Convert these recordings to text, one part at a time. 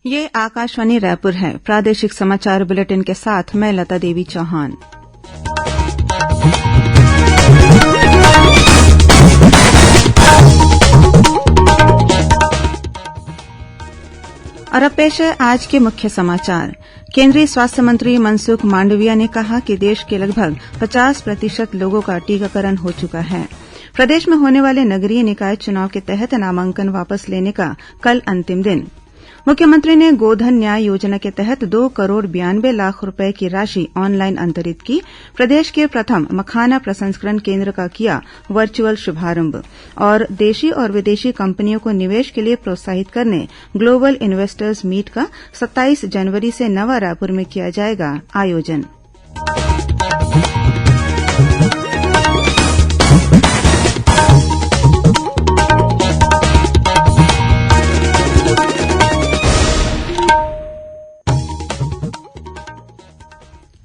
ये आकाशवाणी रायपुर है। प्रादेशिक समाचार बुलेटिन के साथ मैं लता देवी चौहान। और अब पेश है आज के मुख्य समाचार। केंद्रीय स्वास्थ्य मंत्री मनसुख मांडविया ने कहा कि देश के लगभग 50% लोगों का टीकाकरण हो चुका है। प्रदेश में होने वाले नगरीय निकाय चुनाव के तहत नामांकन वापस लेने का कल अंतिम दिन। मुख्यमंत्री ने गोधन न्याय योजना के तहत 2 करोड़ 92 लाख रुपए की राशि ऑनलाइन अंतरित की। प्रदेश के प्रथम मखाना प्रसंस्करण केंद्र का किया वर्चुअल शुभारंभ। और देशी और विदेशी कंपनियों को निवेश के लिए प्रोत्साहित करने ग्लोबल इन्वेस्टर्स मीट का 27 जनवरी से नवा रायपुर में किया जाएगा आयोजन।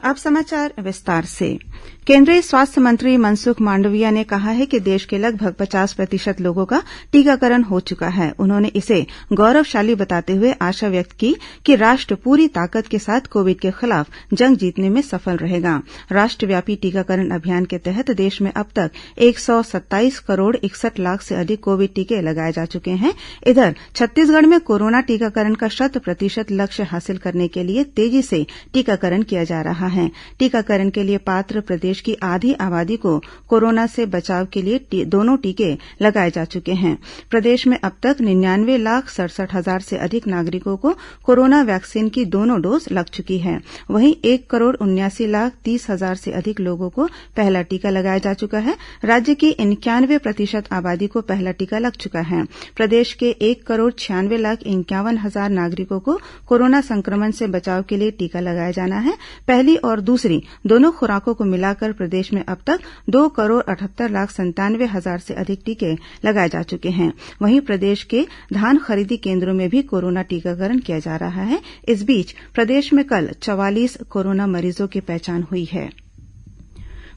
अब समाचार विस्तार से। केंद्रीय स्वास्थ्य मंत्री मनसुख मांडविया ने कहा है कि देश के लगभग 50% लोगों का टीकाकरण हो चुका है। उन्होंने इसे गौरवशाली बताते हुए आशा व्यक्त की कि राष्ट्र पूरी ताकत के साथ कोविड के खिलाफ जंग जीतने में सफल रहेगा। राष्ट्रव्यापी टीकाकरण अभियान के तहत देश में अब तक 127 करोड़ 61 लाख से अधिक कोविड टीके लगाए जा चुके हैं। इधर छत्तीसगढ़ में कोरोना टीकाकरण का 100% लक्ष्य हासिल करने के लिए तेजी से टीकाकरण किया जा रहा है। टीकाकरण के लिए पात्र प्रदेश की आधी आबादी को कोरोना से बचाव के लिए दोनों टीके लगाए जा चुके हैं। प्रदेश में अब तक 99,67,000 से अधिक नागरिकों को कोरोना वैक्सीन की दोनों डोज लग चुकी है। वहीं 1,79,30,000 से अधिक लोगों को पहला टीका लगाया जा चुका है। राज्य की 91% आबादी को पहला टीका लग चुका है। प्रदेश के 1,96,51,000 नागरिकों को कोरोना संक्रमण से बचाव के लिए टीका लगाया जाना है। पहली और दूसरी दोनों खुराकों को मिलाकर प्रदेश में अब तक 2,78,97,000 से अधिक टीके लगाए जा चुके हैं। वहीं प्रदेश के धान खरीदी केंद्रों में भी कोरोना टीकाकरण किया जा रहा है। इस बीच प्रदेश में कल 44 कोरोना मरीजों की पहचान हुई है।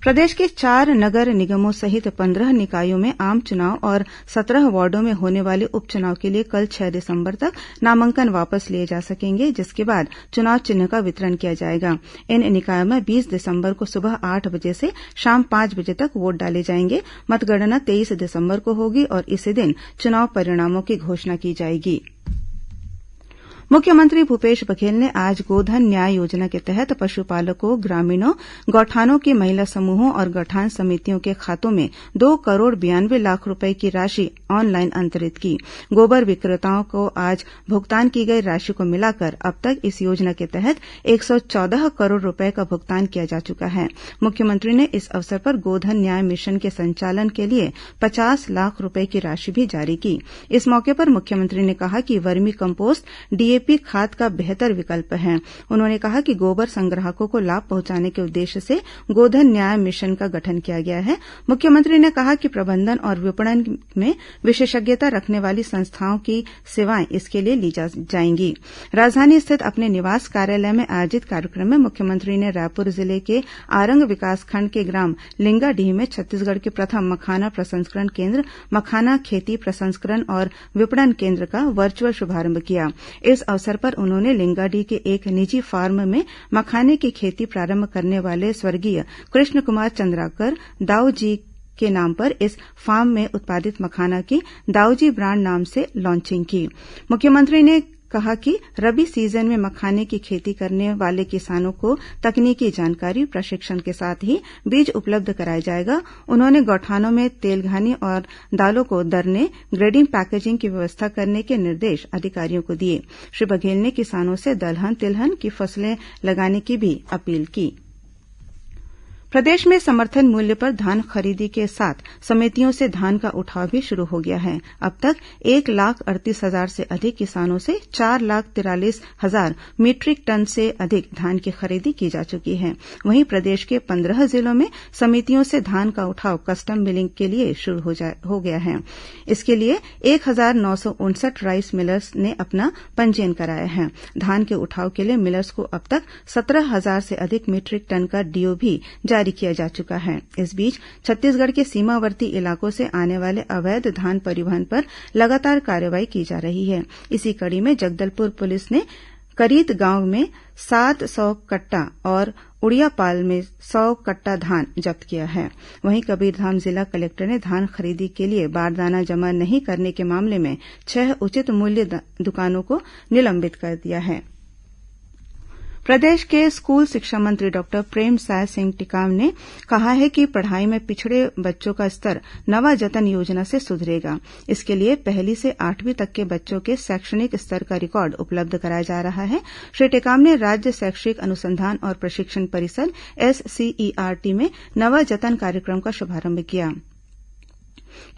प्रदेश के 4 नगर निगमों सहित 15 निकायों में आम चुनाव और 17 वार्डों में होने वाले उपचुनाव के लिए कल 6 दिसंबर तक नामांकन वापस लिए जा सकेंगे, जिसके बाद चुनाव चिन्ह का वितरण किया जाएगा। इन निकायों में 20 दिसंबर को सुबह 8 बजे से शाम 5 बजे तक वोट डाले जाएंगे। मतगणना 23 दिसंबर को होगी और इसी दिन चुनाव परिणामों की घोषणा की जाएगी। मुख्यमंत्री भूपेश बघेल ने आज गोधन न्याय योजना के तहत पशुपालकों, ग्रामीणों, गौठानों की महिला समूहों और गौठान समितियों के खातों में 2 करोड़ 92 लाख रुपए की राशि ऑनलाइन अंतरित की। गोबर विक्रेताओं को आज भुगतान की गई राशि को मिलाकर अब तक इस योजना के तहत 114 करोड़ रुपए का भुगतान किया जा चुका है। मुख्यमंत्री ने इस अवसर पर गोधन न्याय मिशन के संचालन के लिए 50 लाख रुपए की राशि भी जारी की। इस मौके पर मुख्यमंत्री ने कहा कि वर्मी कम्पोस्ट, डीएपी खाद का बेहतर विकल्प है। उन्होंने कहा कि गोबर संग्राहकों को लाभ पहुंचाने के उद्देश्य से गोधन न्याय मिशन का गठन किया गया है। मुख्यमंत्री ने कहा कि प्रबंधन और विपणन में विशेषज्ञता रखने वाली संस्थाओं की सेवाएं इसके लिए ली जाएंगी। राजधानी स्थित अपने निवास कार्यालय में आयोजित कार्यक्रम में मुख्यमंत्री ने रायपुर जिले के आरंग विकासखंड के ग्राम लिंगाडीह में छत्तीसगढ़ के प्रथम मखाना प्रसंस्करण केंद्र मखाना खेती प्रसंस्करण और विपणन केंद्र का वर्चुअल शुभारंभ किया। इस अवसर पर उन्होंने लिंगाडीह के एक निजी फार्म में मखाने की खेती प्रारंभ करने वाले स्वर्गीय कृष्ण कुमार चंद्राकर दाऊ जी के नाम पर इस फार्म में उत्पादित मखाना की दाऊजी ब्रांड नाम से लॉन्चिंग की। मुख्यमंत्री ने कहा कि रबी सीजन में मखाने की खेती करने वाले किसानों को तकनीकी जानकारी, प्रशिक्षण के साथ ही बीज उपलब्ध कराया जाएगा। उन्होंने गौठानों में तेलघानी और दालों को दरने, ग्रेडिंग, पैकेजिंग की व्यवस्था करने के निर्देश अधिकारियों को दिए। श्री बघेल ने किसानों से दलहन, तिलहन की फसलें लगाने की भी अपील की। प्रदेश में समर्थन मूल्य पर धान खरीदी के साथ समितियों से धान का उठाव भी शुरू हो गया है। अब तक 1,38,000 से अधिक किसानों से 4,43,000 मीट्रिक टन से अधिक धान की खरीदी की जा चुकी है। वहीं प्रदेश के 15 जिलों में समितियों से धान का उठाव कस्टम मिलिंग के लिए शुरू हो गया है। इसके लिए 1,959 राइस मिलर्स ने अपना पंजीयन कराया है। धान के उठाव के लिए मिलर्स को अब तक 17,000 से अधिक मीट्रिक टन का डीओ भी जारी जारी किया जा चुका है। इस बीच छत्तीसगढ़ के सीमावर्ती इलाकों से आने वाले अवैध धान परिवहन पर लगातार कार्रवाई की जा रही है। इसी कड़ी में जगदलपुर पुलिस ने करीत गांव में 700 कट्टा और उड़ियापाल में 100 कट्टा धान जब्त किया है। वहीं कबीरधाम जिला कलेक्टर ने धान खरीदी के लिए बारदाना जमा नहीं करने के मामले में 6 उचित मूल्य दुकानों को निलंबित कर दिया है। प्रदेश के स्कूल शिक्षा मंत्री डॉक्टर प्रेमसाय सिंह टिकाम ने कहा है कि पढ़ाई में पिछड़े बच्चों का स्तर नवा जतन योजना से सुधरेगा। इसके लिए 1 से 8वीं तक के बच्चों के शैक्षणिक स्तर का रिकॉर्ड उपलब्ध कराया जा रहा है। श्री टिकाम ने राज्य शैक्षिक अनुसंधान और प्रशिक्षण परिषद SCERT में नवा जतन कार्यक्रम का शुभारंभ किया।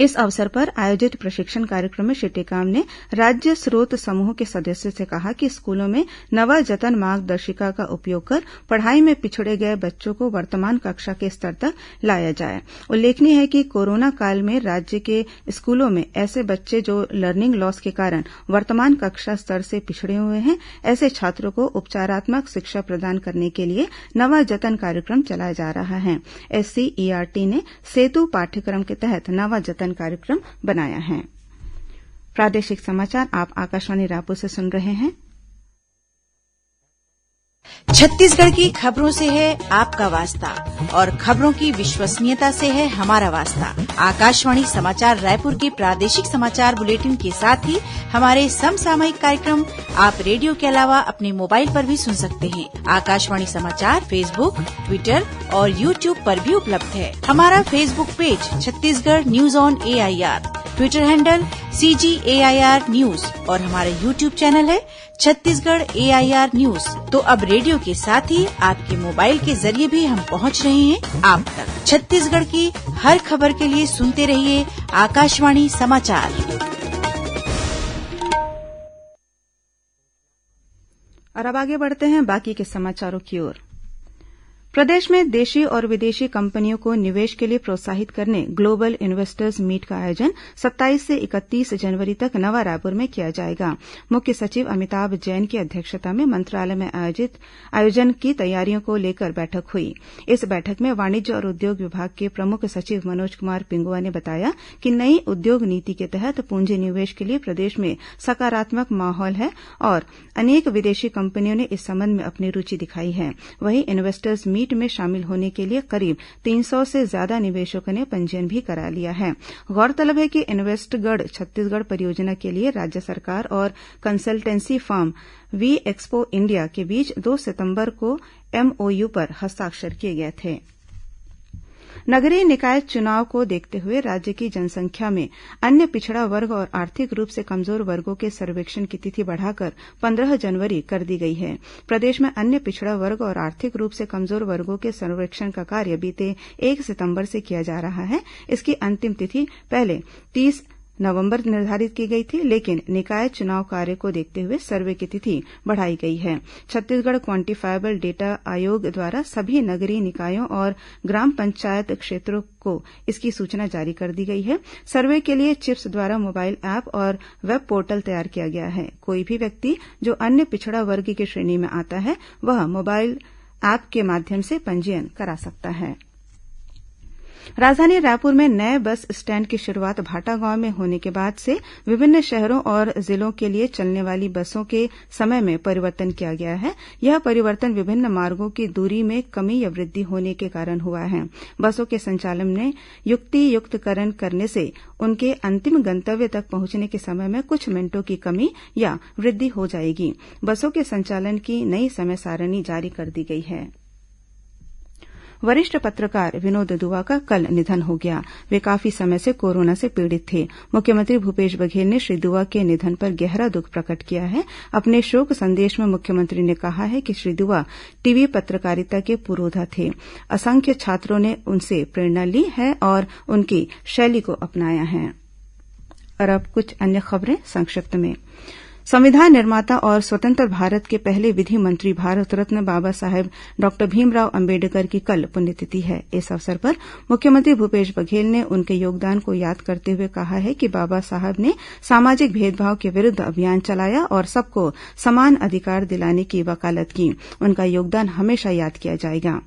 इस अवसर पर आयोजित प्रशिक्षण कार्यक्रम में श्री टेकाम ने राज्य स्रोत समूह के सदस्यों से कहा कि स्कूलों में नवा जतन मार्गदर्शिका का उपयोग कर पढ़ाई में पिछड़े गए बच्चों को वर्तमान कक्षा के स्तर तक लाया जाए। उल्लेखनीय है कि कोरोना काल में राज्य के स्कूलों में ऐसे बच्चे जो लर्निंग लॉस के कारण वर्तमान कक्षा स्तर से पिछड़े हुए हैं, ऐसे छात्रों को उपचारात्मक शिक्षा प्रदान करने के लिए नवा जतन कार्यक्रम चलाया जा रहा है। SCERT ने सेतु पाठ्यक्रम के तहत नवा जतन कार्यक्रम बनाया है। प्रादेशिक समाचार आप आकाशवाणी रायपुर से सुन रहे हैं। छत्तीसगढ़ की खबरों से है आपका वास्ता और खबरों की विश्वसनीयता से है हमारा वास्ता। आकाशवाणी समाचार रायपुर के प्रादेशिक समाचार बुलेटिन के साथ ही हमारे समसामयिक कार्यक्रम आप रेडियो के अलावा अपने मोबाइल पर भी सुन सकते हैं। आकाशवाणी समाचार फेसबुक, ट्विटर और यूट्यूब पर भी उपलब्ध है। हमारा Facebook page Chhattisgarh news on AIR, Twitter handle CGAIR news और हमारा यूट्यूब चैनल है छत्तीसगढ़ AIR न्यूज। तो अब रेडियो के साथ ही आपके मोबाइल के जरिए भी हम पहुंच रहे हैं आप तक। छत्तीसगढ़ की हर खबर के लिए सुनते रहिए आकाशवाणी समाचार। और अब आगे बढ़ते हैं बाकी के समाचारों की ओर। प्रदेश में देशी और विदेशी कंपनियों को निवेश के लिए प्रोत्साहित करने ग्लोबल इन्वेस्टर्स मीट का आयोजन 27 से 31 जनवरी तक नवा रायपुर में किया जाएगा। मुख्य सचिव अमिताभ जैन की अध्यक्षता में मंत्रालय में आयोजन की तैयारियों को लेकर बैठक हुई। इस बैठक में वाणिज्य और उद्योग विभाग के प्रमुख सचिव मनोज कुमार पिंगुआ ने बताया कि नई उद्योग नीति के तहत पूंजी निवेश के लिए प्रदेश में सकारात्मक माहौल है और अनेक विदेशी कंपनियों ने इस संबंध में अपनी रुचि दिखाई है। वहीं इन्वेस्टर्स मीट में शामिल होने के लिए करीब 300 से ज्यादा निवेशकों ने पंजीयन भी करा लिया है। गौरतलब है कि इन्वेस्टगढ़ छत्तीसगढ़ परियोजना के लिए राज्य सरकार और consultancy firm V Expo India के बीच 2 सितंबर को MOU पर हस्ताक्षर किए गए थे। नगरीय निकाय चुनाव को देखते हुए राज्य की जनसंख्या में अन्य पिछड़ा वर्ग और आर्थिक रूप से कमजोर वर्गों के सर्वेक्षण की तिथि बढ़ाकर 15 जनवरी कर दी गई है। प्रदेश में अन्य पिछड़ा वर्ग और आर्थिक रूप से कमजोर वर्गों के सर्वेक्षण का कार्य बीते 1 सितंबर से किया जा रहा है। इसकी अंतिम तिथि पहले 30 नवंबर निर्धारित की गई थी, लेकिन निकाय चुनाव कार्य को देखते हुए सर्वे की तिथि बढ़ाई गई है। छत्तीसगढ़ क्वांटिफाइबल डेटा आयोग द्वारा सभी नगरीय निकायों और ग्राम पंचायत क्षेत्रों को इसकी सूचना जारी कर दी गई है। सर्वे के लिए चिप्स द्वारा मोबाइल ऐप और वेब पोर्टल तैयार किया गया है। कोई भी व्यक्ति जो अन्य पिछड़ा वर्ग की श्रेणी में आता है, वह मोबाइल ऐप के माध्यम से पंजीयन करा सकता है। राजधानी रायपुर में नए बस स्टैंड की शुरूआत भाटागांव में होने के बाद से विभिन्न शहरों और जिलों के लिए चलने वाली बसों के समय में परिवर्तन किया गया है। यह परिवर्तन विभिन्न मार्गों की दूरी में कमी या वृद्धि होने के कारण हुआ है। बसों के संचालन में युक्तियुक्तकरण करने से उनके अंतिम गंतव्य तक पहुंचने के समय में कुछ मिनटों की कमी या वृद्धि हो जाएगी। बसों के संचालन की नई समय सारणी जारी कर दी गई है। वरिष्ठ पत्रकार विनोद दुआ का कल निधन हो गया। वे काफी समय से कोरोना से पीड़ित थे। मुख्यमंत्री भूपेश बघेल ने श्री दुआ के निधन पर गहरा दुख प्रकट किया है। अपने शोक संदेश में मुख्यमंत्री ने कहा है कि श्री दुआ टीवी पत्रकारिता के पुरोधा थे। असंख्य छात्रों ने उनसे प्रेरणा ली है और उनकी शैली को अपनाया है। और अब कुछ अन्य खबरें संक्षिप्त में। संविधान निर्माता और स्वतंत्र भारत के पहले विधि मंत्री भारत रत्न बाबा साहेब डॉक्टर भीमराव अंबेडकर की कल पुण्यतिथि है। इस अवसर पर मुख्यमंत्री भूपेश बघेल ने उनके योगदान को याद करते हुए कहा है कि बाबा साहब ने सामाजिक भेदभाव के विरुद्ध अभियान चलाया और सबको समान अधिकार दिलाने की वकालत की। उनका योगदान हमेशा याद किया जाएगा।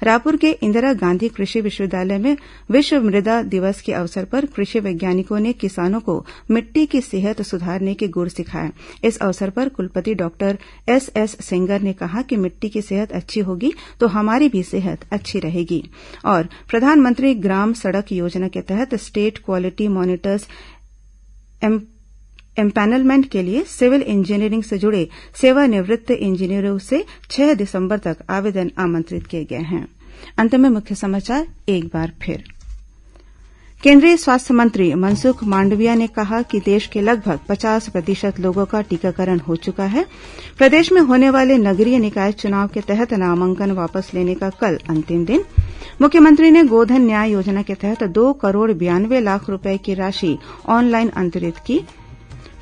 रायपुर के इंदिरा गांधी कृषि विश्वविद्यालय में विश्व मृदा दिवस के अवसर पर कृषि वैज्ञानिकों ने किसानों को मिट्टी की सेहत सुधारने के गुर सिखाए। इस अवसर पर कुलपति डॉक्टर एसएस सेंगर ने कहा कि मिट्टी की सेहत अच्छी होगी तो हमारी भी सेहत अच्छी रहेगी। और प्रधानमंत्री ग्राम सड़क योजना के तहत स्टेट क्वालिटी मॉनिटर्स एम्पैनलमेंट के लिए सिविल इंजीनियरिंग से जुड़े सेवानिवृत्त इंजीनियरों से 6 दिसंबर तक आवेदन आमंत्रित किए गए हैं। अंत में मुख्य समाचार एक बार फिर। केंद्रीय स्वास्थ्य मंत्री मनसुख मांडविया ने कहा कि देश के लगभग 50% लोगों का टीकाकरण हो चुका है। प्रदेश में होने वाले नगरीय निकाय चुनाव के तहत नामांकन वापस लेने का कल अंतिम दिन। मुख्यमंत्री ने गोधन न्याय योजना के तहत 2 करोड़ 92 लाख रूपये की राशि ऑनलाइन अंतरित की।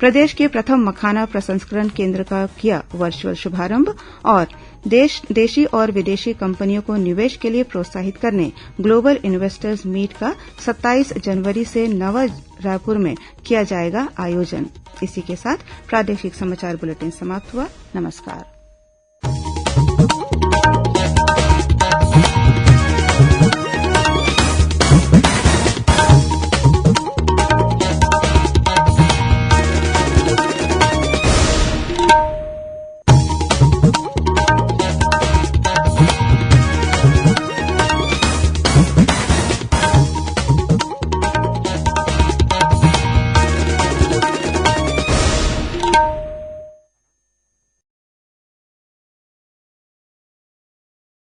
प्रदेश के प्रथम मखाना प्रसंस्करण केन्द्र का किया वर्चुअल शुभारंभ। और देशी और विदेशी कंपनियों को निवेश के लिए प्रोत्साहित करने ग्लोबल इन्वेस्टर्स मीट का 27 जनवरी से नवा रायपुर में किया जाएगा आयोजन। इसी के साथ प्रादेशिक समाचार बुलेटिन समाप्त हुआ। नमस्कार।